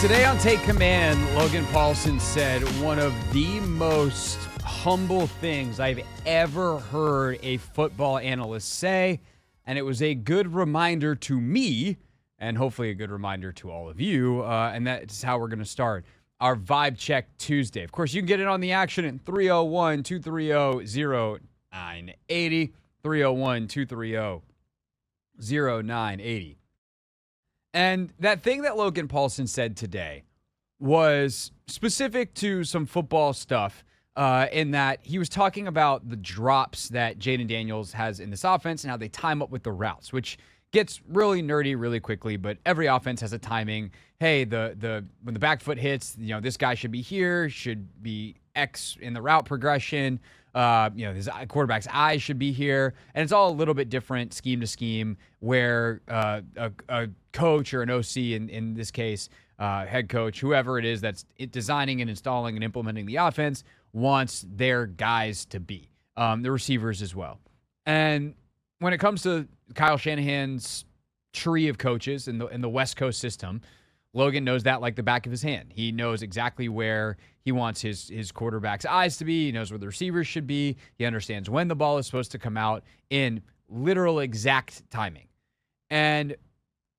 Today on Take Command, Logan Paulson said one of the most humble things I've ever heard a football analyst say, and it was a good reminder to me, and hopefully a good reminder to all of you, and that's how we're going to start our Vibe Check Tuesday. Of course, you can get in on the action at 301-230-0980, 301-230-0980. And that thing that Logan Paulson said today was specific to some football stuff in that he was talking about the drops that Jaden Daniels has in this offense and how they time up with the routes, which gets really nerdy really quickly, but every offense has a timing. Hey, when the back foot hits, this guy should be here, should be X in the route progression. His quarterback's eyes should be here. And it's all a little bit different scheme to scheme where a coach or an OC, in this case, head coach, whoever it is that's designing and installing and implementing the offense, wants their guys to be, the receivers as well. And when it comes to Kyle Shanahan's tree of coaches in the West Coast system, Logan knows that like the back of his hand. He knows exactly where he wants his quarterback's eyes to be. He knows where the receivers should be. He understands when the ball is supposed to come out in literal exact timing. And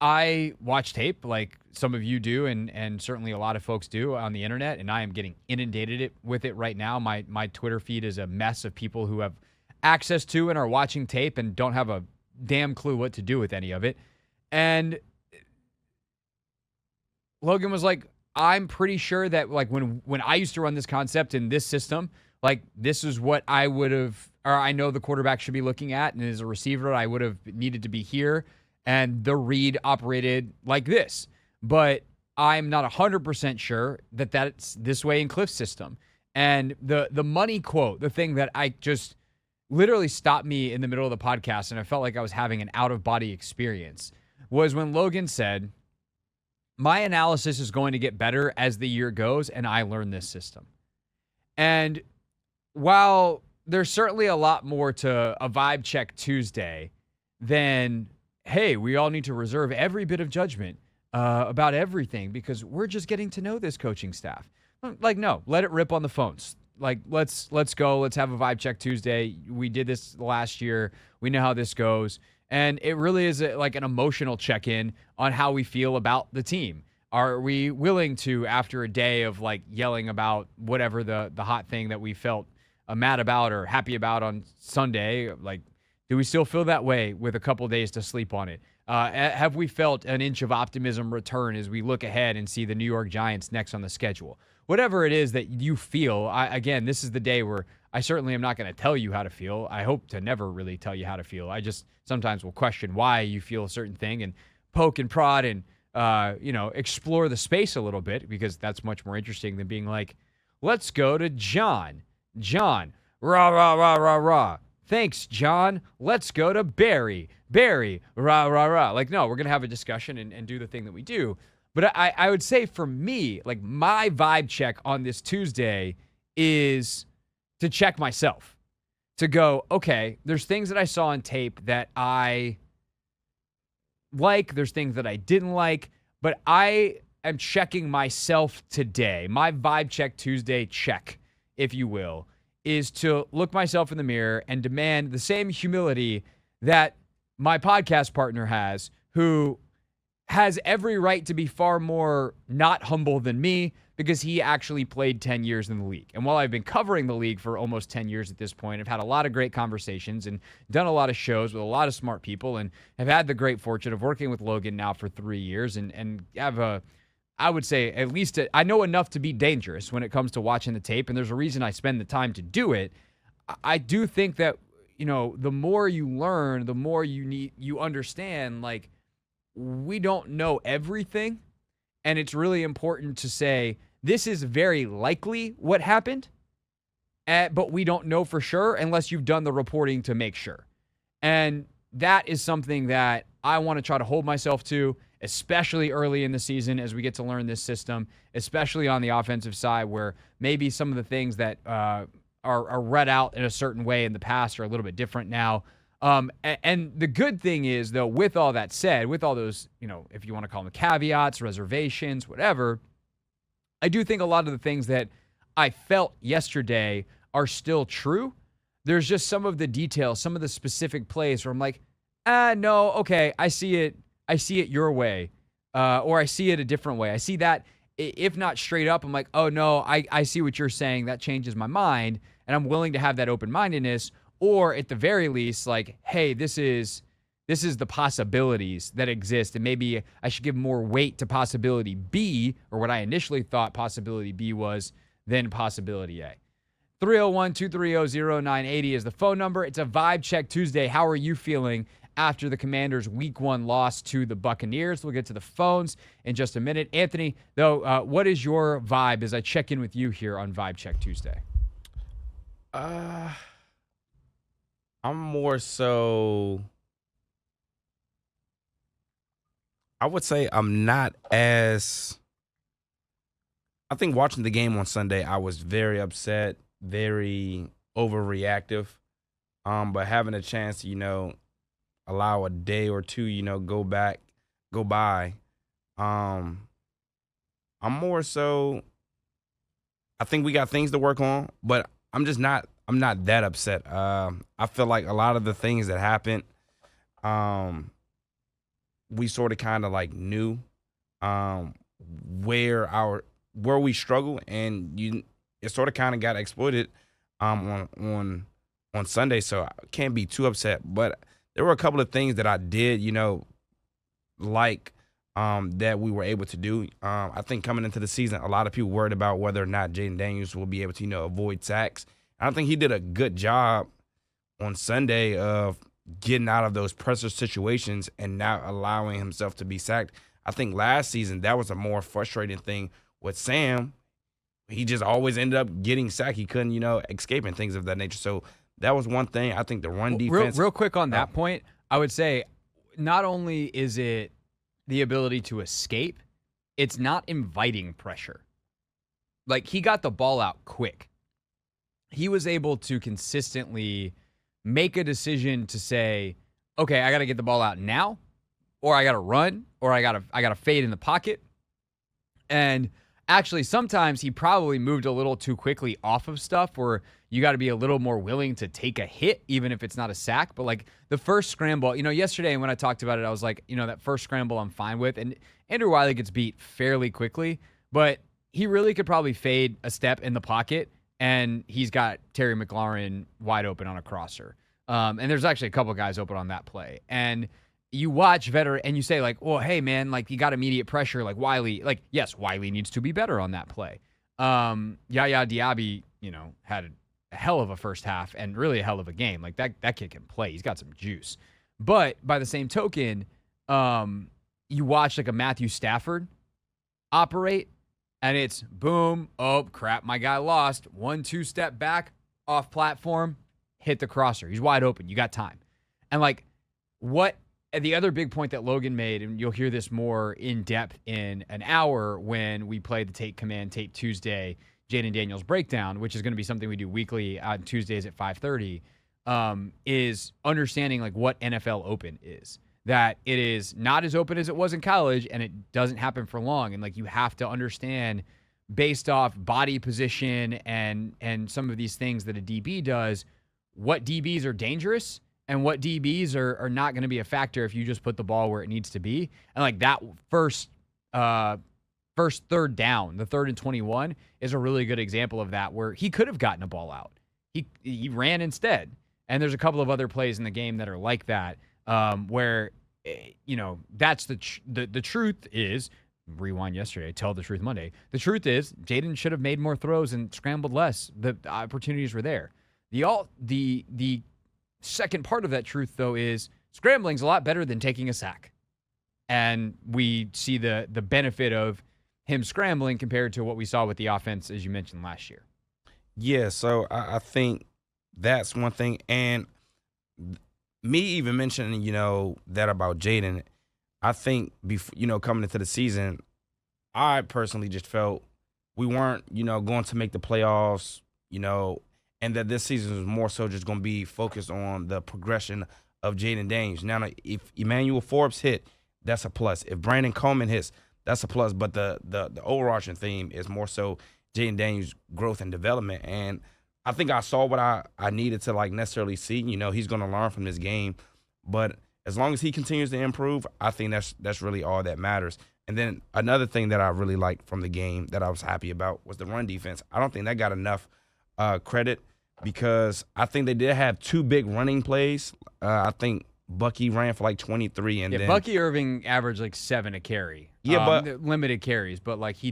I watch tape like some of you do, and certainly a lot of folks do on the internet, and I am getting inundated with it right now. My Twitter feed is a mess of people who have access to and are watching tape and don't have a damn clue what to do with any of it. And Logan was like, I'm pretty sure that like when I used to run this concept in this system, like this is what I would have, or I know the quarterback should be looking at, and as a receiver, I would have needed to be here, and the read operated like this. But I'm not 100% sure that that's this way in Cliff's system. And the money quote, the thing that I just literally stopped me in the middle of the podcast, and I felt like I was having an out-of-body experience, was when Logan said, my analysis is going to get better as the year goes, and I learn this system. And while there's certainly a lot more to a Vibe Check Tuesday than, hey, we all need to reserve every bit of judgment about everything because we're just getting to know this coaching staff. Like, no, let it rip on the phones. Like, let's go. Let's have a Vibe Check Tuesday. We did this last year. We know how this goes. And it really is like an emotional check-in on how we feel about the team. Are we willing to, after a day of like yelling about whatever the hot thing that we felt mad about or happy about on Sunday, like, do we still feel that way with a couple days to sleep on it? Have we felt an inch of optimism return as we look ahead and see the New York Giants next on the schedule? Whatever it is that you feel, again, this is the day where I certainly am not going to tell you how to feel. I hope to never really tell you how to feel. I just sometimes will question why you feel a certain thing and poke and prod and, explore the space a little bit because that's much more interesting than being like, let's go to John. John, rah, rah, rah, rah, rah. Thanks, John. Let's go to Barry. Barry, rah, rah, rah. Like, no, we're going to have a discussion and do the thing that we do. But I would say for me, like my vibe check on this Tuesday is to check myself, to go, okay, there's things that I saw on tape that I like, there's things that I didn't like, but I am checking myself today. My Vibe Check Tuesday check, if you will, is to look myself in the mirror and demand the same humility that my podcast partner has, who has every right to be far more not humble than me because he actually played 10 years in the league. And while I've been covering the league for almost 10 years at this point, I've had a lot of great conversations and done a lot of shows with a lot of smart people and have had the great fortune of working with Logan now for 3 years and have I would say at least I know enough to be dangerous when it comes to watching the tape, and there's a reason I spend the time to do it. I do think that, the more you learn, the more you understand, like, we don't know everything, and it's really important to say this is very likely what happened, but we don't know for sure unless you've done the reporting to make sure. And that is something that I want to try to hold myself to, especially early in the season as we get to learn this system, especially on the offensive side where maybe some of the things that are read out in a certain way in the past are a little bit different now. And the good thing is, though, with all that said, with all those, if you want to call them caveats, reservations, whatever, I do think a lot of the things that I felt yesterday are still true. There's just some of the details, some of the specific plays where I'm like, no, okay, I see it your way, or I see it a different way. I see that, if not straight up, I'm like, oh no, I see what you're saying. That changes my mind, and I'm willing to have that open-mindedness, or at the very least, like, hey, this is the possibilities that exist, and maybe I should give more weight to possibility B, or what I initially thought possibility B was, than possibility A. 301-230-0980 is the phone number. It's a Vibe Check Tuesday. How are you feeling after the Commanders' Week 1 loss to the Buccaneers? We'll get to the phones in just a minute. Anthony, though, what is your vibe as I check in with you here on Vibe Check Tuesday? I'm more so, I would say I'm not as, I think watching the game on Sunday, I was very upset, very overreactive. But having a chance to, allow a day or two, go by. I'm more so, I think we got things to work on, but I'm not that upset. I feel like a lot of the things that happened, we sort of kind of like knew where we struggle, and it sort of kind of got exploited on Sunday, so I can't be too upset. But there were a couple of things that I did, like that we were able to do. I think coming into the season, a lot of people worried about whether or not Jaden Daniels will be able to, avoid sacks. I think he did a good job on Sunday of getting out of those pressure situations and not allowing himself to be sacked. I think last season that was a more frustrating thing with Sam. He just always ended up getting sacked. He couldn't, escape and things of that nature. So that was one thing. I think the run defense. Real quick on that point, I would say not only is it the ability to escape, it's not inviting pressure. Like, he got the ball out quick. He was able to consistently make a decision to say, okay, I got to get the ball out now, or I got to run, or I got to fade in the pocket. And actually, sometimes he probably moved a little too quickly off of stuff where you got to be a little more willing to take a hit, even if it's not a sack. But like the first scramble, yesterday when I talked about it, I was like, that first scramble I'm fine with. And Andrew Wiley gets beat fairly quickly, but he really could probably fade a step in the pocket, and he's got Terry McLaurin wide open on a crosser. And there's actually a couple guys open on that play. And you watch veteran and you say, like, well, hey, man, like, you got immediate pressure. Like, Wiley, like, yes, Wiley needs to be better on that play. Yaya Diaby, had a hell of a first half and really a hell of a game. Like, that kid can play. He's got some juice. But by the same token, you watch, like, a Matthew Stafford operate, and it's boom, oh, crap, my guy lost. 1-2 step back, off platform, hit the crosser. He's wide open. You got time. And, like, the other big point that Logan made, and you'll hear this more in depth in an hour when we play the Tape Command Tape Tuesday Jaden Daniels breakdown, which is going to be something we do weekly on Tuesdays at 5:30, is understanding like what NFL open is. That it is not as open as it was in college, and it doesn't happen for long. And like you have to understand based off body position and some of these things that a DB does, what DBs are dangerous and what DBs are not going to be a factor if you just put the ball where it needs to be. And like that first third down, the 3rd and 21, is a really good example of that, where he could have gotten a ball out. He ran instead. And there's a couple of other plays in the game that are like that, where, that's the truth is, rewind yesterday, tell the truth Monday. The truth is Jaden should have made more throws and scrambled less. The opportunities were there. The second part of that truth, though, is scrambling's a lot better than taking a sack. And we see the benefit of him scrambling compared to what we saw with the offense, as you mentioned, last year. Yeah, so I think that's one thing. And me even mentioning, that about Jaden, I think, before, coming into the season, I personally just felt we weren't, going to make the playoffs, and that this season was more so just going to be focused on the progression of Jaden Daniels. Now, if Emmanuel Forbes hit, that's a plus. If Brandon Coleman hits, that's a plus. But the overarching theme is more so Jaden Daniels' growth and development. And I think I saw what I needed to like necessarily see. You know, he's going to learn from this game, but as long as he continues to improve, I think that's really all that matters. And then another thing that I really liked from the game that I was happy about was the run defense. I don't think that got enough credit because I think they did have 2 big running plays. I think Bucky ran for like 23, and then Bucky Irving averaged like 7 a carry. Yeah, but limited carries, but like he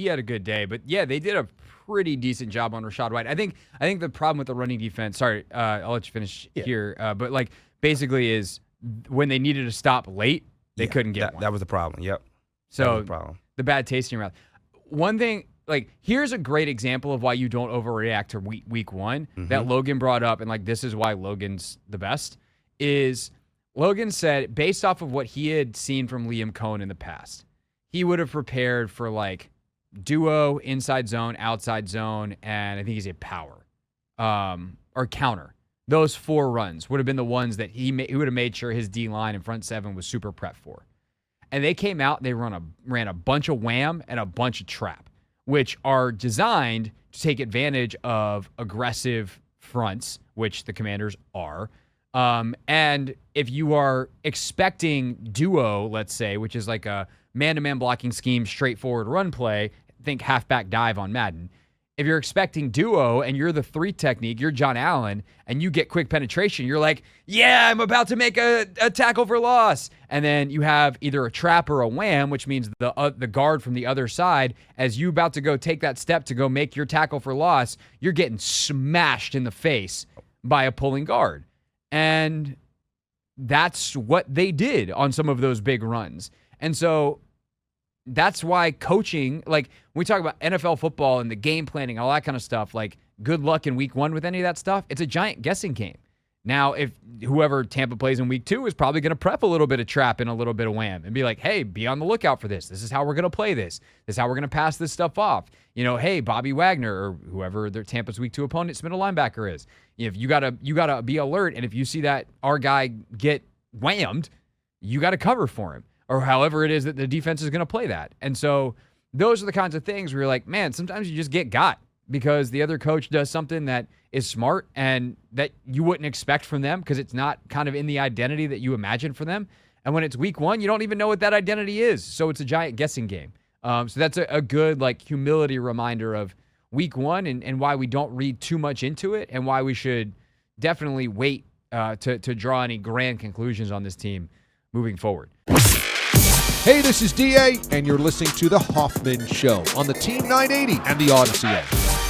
had a good day. But yeah, they did a pretty decent job on Rachaad White. I think the problem with the running defense. Sorry, I'll let you finish here. But like basically is when they needed to stop late, they couldn't get one. That was the problem. Yep. So the problem. The bad taste in your mouth. One thing, like here's a great example of why you don't overreact to week one that Logan brought up, and like this is why Logan's the best. Is Logan said, based off of what he had seen from Liam Cohen in the past, he would have prepared for like duo, inside zone, outside zone, and I think he's a power or counter. Those 4 runs would have been the ones that he would have made sure his D line and front 7 was super prepped for. And they came out, they ran a bunch of wham and a bunch of trap, which are designed to take advantage of aggressive fronts, which the Commanders are. And if you are expecting duo, let's say, which is like a man-to-man blocking scheme, straightforward run play, think halfback dive on Madden. If you're expecting duo and you're the 3 technique, you're John Allen, and you get quick penetration, you're like, yeah, I'm about to make a tackle for loss. And then you have either a trap or a wham, which means the guard from the other side, as you about to go take that step to go make your tackle for loss, you're getting smashed in the face by a pulling guard. And that's what they did on some of those big runs. And so that's why coaching, like when we talk about NFL football and the game planning, all that kind of stuff, like good luck in week 1 with any of that stuff. It's a giant guessing game. Now, if whoever Tampa plays in week 2 is probably going to prep a little bit of trap and a little bit of wham and be like, hey, be on the lookout for this. This is how we're going to play this. This is how we're going to pass this stuff off. You know, hey, Bobby Wagner or whoever their Tampa's week 2 opponent, middle linebacker is. If you gotta be alert, and if you see that our guy get whammed, you got to cover for him. Or however it is that the defense is going to play that. And so those are the kinds of things where you're like, man, sometimes you just get got because the other coach does something that is smart and that you wouldn't expect from them because it's not kind of in the identity that you imagine for them. And when it's week 1, you don't even know what that identity is. So it's a giant guessing game. So that's a good like humility reminder of week 1 and why we don't read too much into it and why we should definitely wait to draw any grand conclusions on this team moving forward. Hey, this is DA, and you're listening to The Hoffman Show on the Team 980 and the Odyssey app.